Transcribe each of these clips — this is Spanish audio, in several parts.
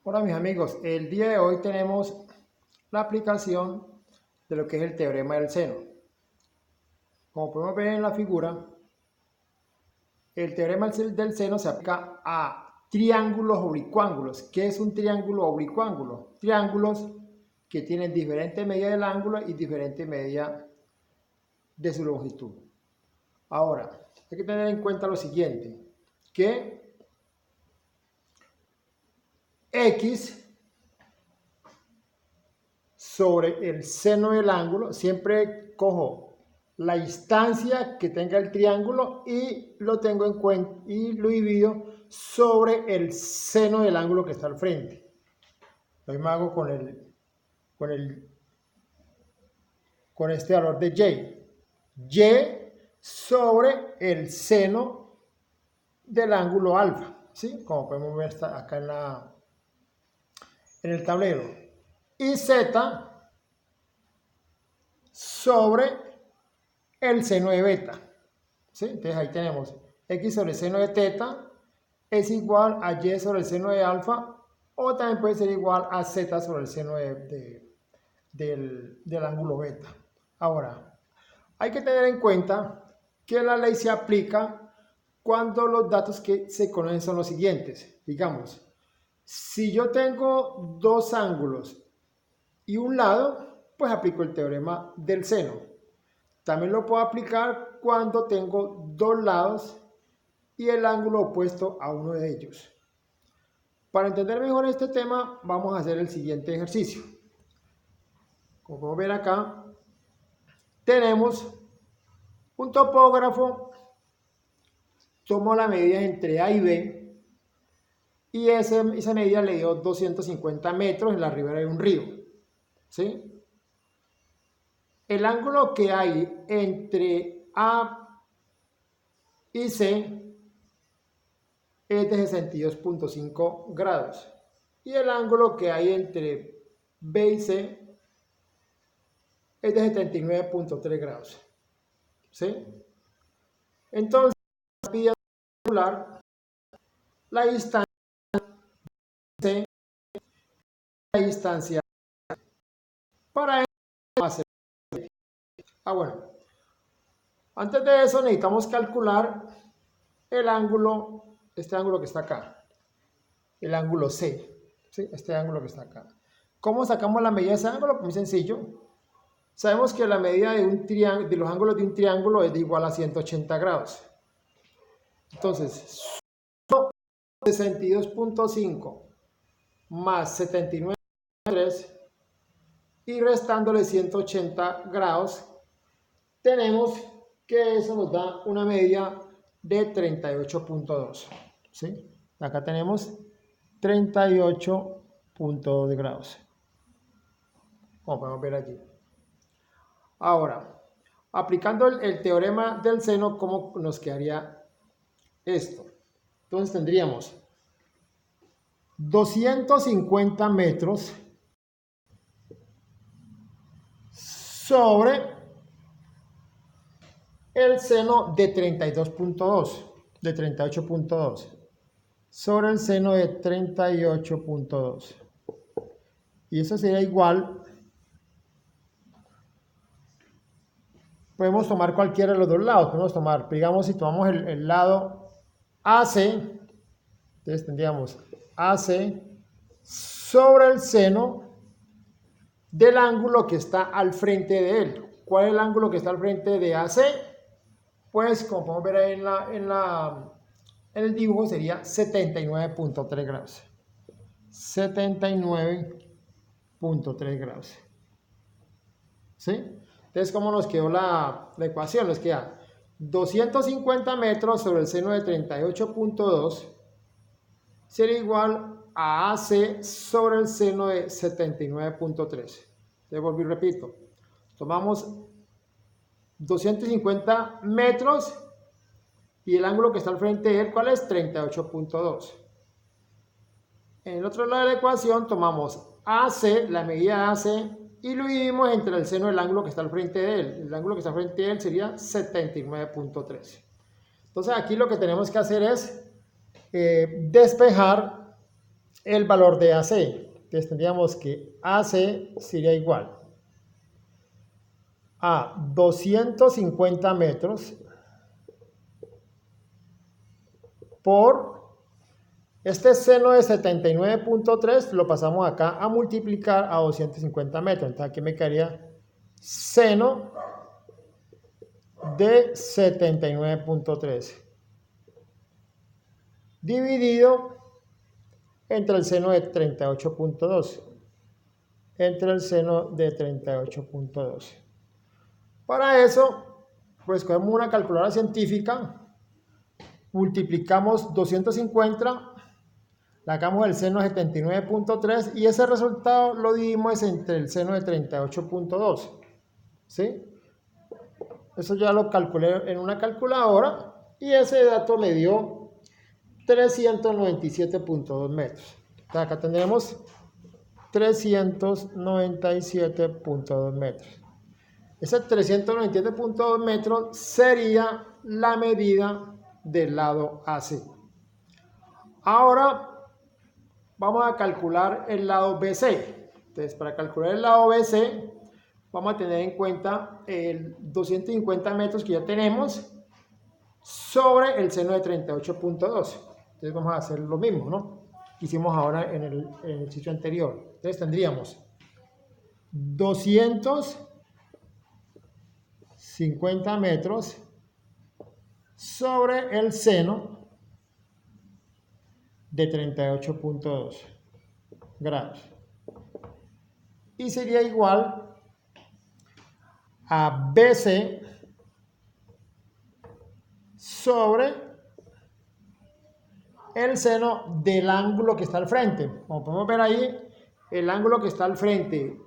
Hola mis amigos, el día de hoy tenemos la aplicación de lo que es el teorema del seno. Como podemos ver en la figura, el teorema del seno se aplica a triángulos oblicuángulos. ¿Qué es un triángulo oblicuángulo? Triángulos que tienen diferente medida del ángulo y diferente medida de su longitud. Ahora, hay que tener en cuenta lo siguiente, que X sobre el seno del ángulo, siempre cojo la distancia que tenga el triángulo y lo tengo en cuenta y lo divido sobre el seno del ángulo que está al frente. Lo mismo hago con este valor de y sobre el seno del ángulo alfa, ¿sí? Como podemos ver acá en el tablero. Y z sobre el seno de beta, ¿sí? Entonces ahí tenemos x sobre el seno de teta es igual a y sobre el seno de alfa, o también puede ser igual a z sobre el seno del ángulo beta. Ahora, hay que tener en cuenta que la ley se aplica cuando los datos que se conocen son los siguientes. Digamos, si yo tengo dos ángulos y un lado, pues aplico el teorema del seno. También lo puedo aplicar cuando tengo dos lados y el ángulo opuesto a uno de ellos. Para entender mejor este tema, vamos a hacer el siguiente ejercicio. Como podemos ver acá, tenemos un topógrafo, tomo la medida entre A y B, y esa medida le dio 250 metros en la ribera de un río, ¿sí? El ángulo que hay entre A y C es de 62.5 grados. Y el ángulo que hay entre B y C es de 79.3 grados. ¿Sí? Entonces, voy a calcular la distancia C, la distancia para hacer. Bueno. Antes de eso necesitamos calcular el ángulo, este ángulo que está acá. El ángulo C. ¿Sí? Este ángulo que está acá. ¿Cómo sacamos la medida de ese ángulo? Pues muy sencillo. Sabemos que la medida de los ángulos de un triángulo es de igual a 180 grados. Entonces, 62.5 más 79.3 y restándole 180 grados, tenemos que eso nos da una media de 38.2. ¿Sí? Acá tenemos 38.2 grados, como podemos ver allí. Ahora, aplicando el teorema del seno, ¿cómo nos quedaría esto? Entonces tendríamos 250 metros sobre el seno de 32.2, de 38.2, sobre el seno de 38.2. Y eso sería igual, podemos tomar cualquiera de los dos lados, podemos tomar, digamos, si tomamos el lado AC, entonces tendríamos AC sobre el seno del ángulo que está al frente de él. ¿Cuál es el ángulo que está al frente de AC? Pues como podemos ver ahí en el dibujo sería 79.3 grados. 79.3 grados. ¿Sí? Entonces, ¿cómo nos quedó la ecuación? Nos queda 250 metros sobre el seno de 38.2 sería igual a AC sobre el seno de 79.3. Te volví, repito. Tomamos 250 metros y el ángulo que está al frente de él, ¿cuál es? 38.2. En el otro lado de la ecuación tomamos AC, la medida de AC, y lo dividimos entre el seno del ángulo que está al frente de él. El ángulo que está al frente de él sería 79.3. Entonces aquí lo que tenemos que hacer es despejar el valor de AC. Entonces tendríamos que AC sería igual a 250 metros por este seno de 79.3, lo pasamos acá a multiplicar a 250 metros. Entonces aquí me quedaría seno de 79.3 dividido entre el seno de 38.2. Entre el seno de 38.2. Para eso, pues cogemos una calculadora científica, multiplicamos 250, sacamos el seno de 79.3 y ese resultado lo dividimos entre el seno de 38.2. ¿Sí? Eso ya lo calculé en una calculadora y ese dato me dio 397.2 metros. Entonces acá tendremos 397.2 metros. Ese 397.2 metros sería la medida del lado AC. Ahora vamos a calcular el lado BC. Entonces, para calcular el lado BC, vamos a tener en cuenta el 250 metros que ya tenemos sobre el seno de 38.2. Entonces vamos a hacer lo mismo, ¿no? Que hicimos ahora en el ejercicio anterior. Entonces tendríamos 250 metros sobre el seno de 38.2 grados. Y sería igual a BC sobre el seno del ángulo que está al frente. Como podemos ver ahí, el ángulo que está al frente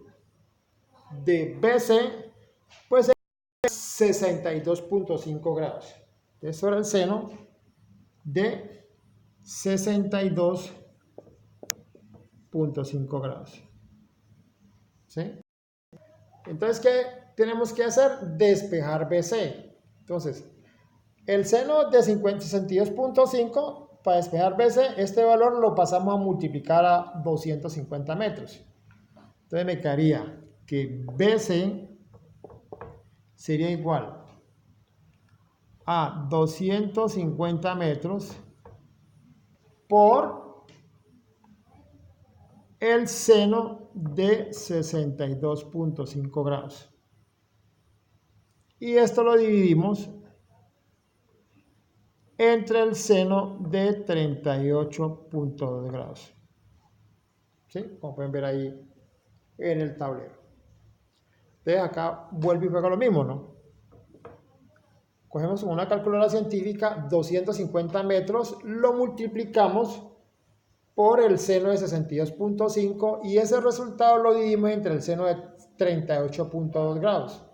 de BC pues es 62.5 grados. Entonces sobre el seno de 62.5 grados. ¿Sí? Entonces, ¿qué tenemos que hacer? Despejar BC. Entonces, el seno de 62.5, para despejar BC, este valor lo pasamos a multiplicar a 250 metros. Entonces me quedaría que BC sería igual a 250 metros por el seno de 62.5 grados. Y esto lo dividimos entre el seno de 38.2 grados. ¿Sí? Como pueden ver ahí en el tablero. Entonces acá vuelve y juega lo mismo, ¿no? Cogemos una calculadora científica, 250 metros, lo multiplicamos por el seno de 62.5 y ese resultado lo dividimos entre el seno de 38.2 grados.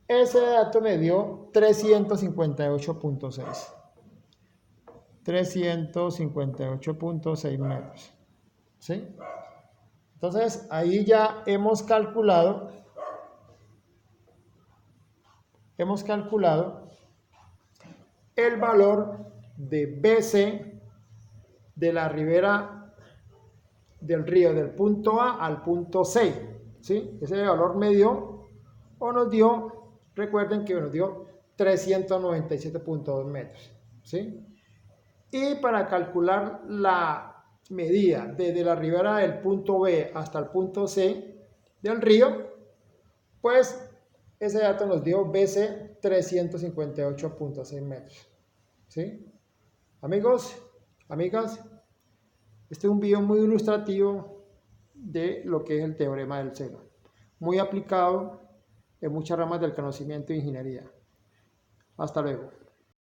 Ese dato me dio 358.6. 358.6 metros. ¿Sí? Entonces, ahí ya hemos calculado el valor de BC de la ribera del río, del punto A al punto C. ¿Sí? Ese valor me dio, o nos dio, recuerden que nos dio 397.2 metros. ¿Sí? Y para calcular la medida desde la ribera del punto B hasta el punto C del río, pues ese dato nos dio BC 358.6 metros. ¿Sí? Amigos, amigas, este es un video muy ilustrativo de lo que es el teorema del seno, muy aplicado en muchas ramas del conocimiento de ingeniería. Hasta luego.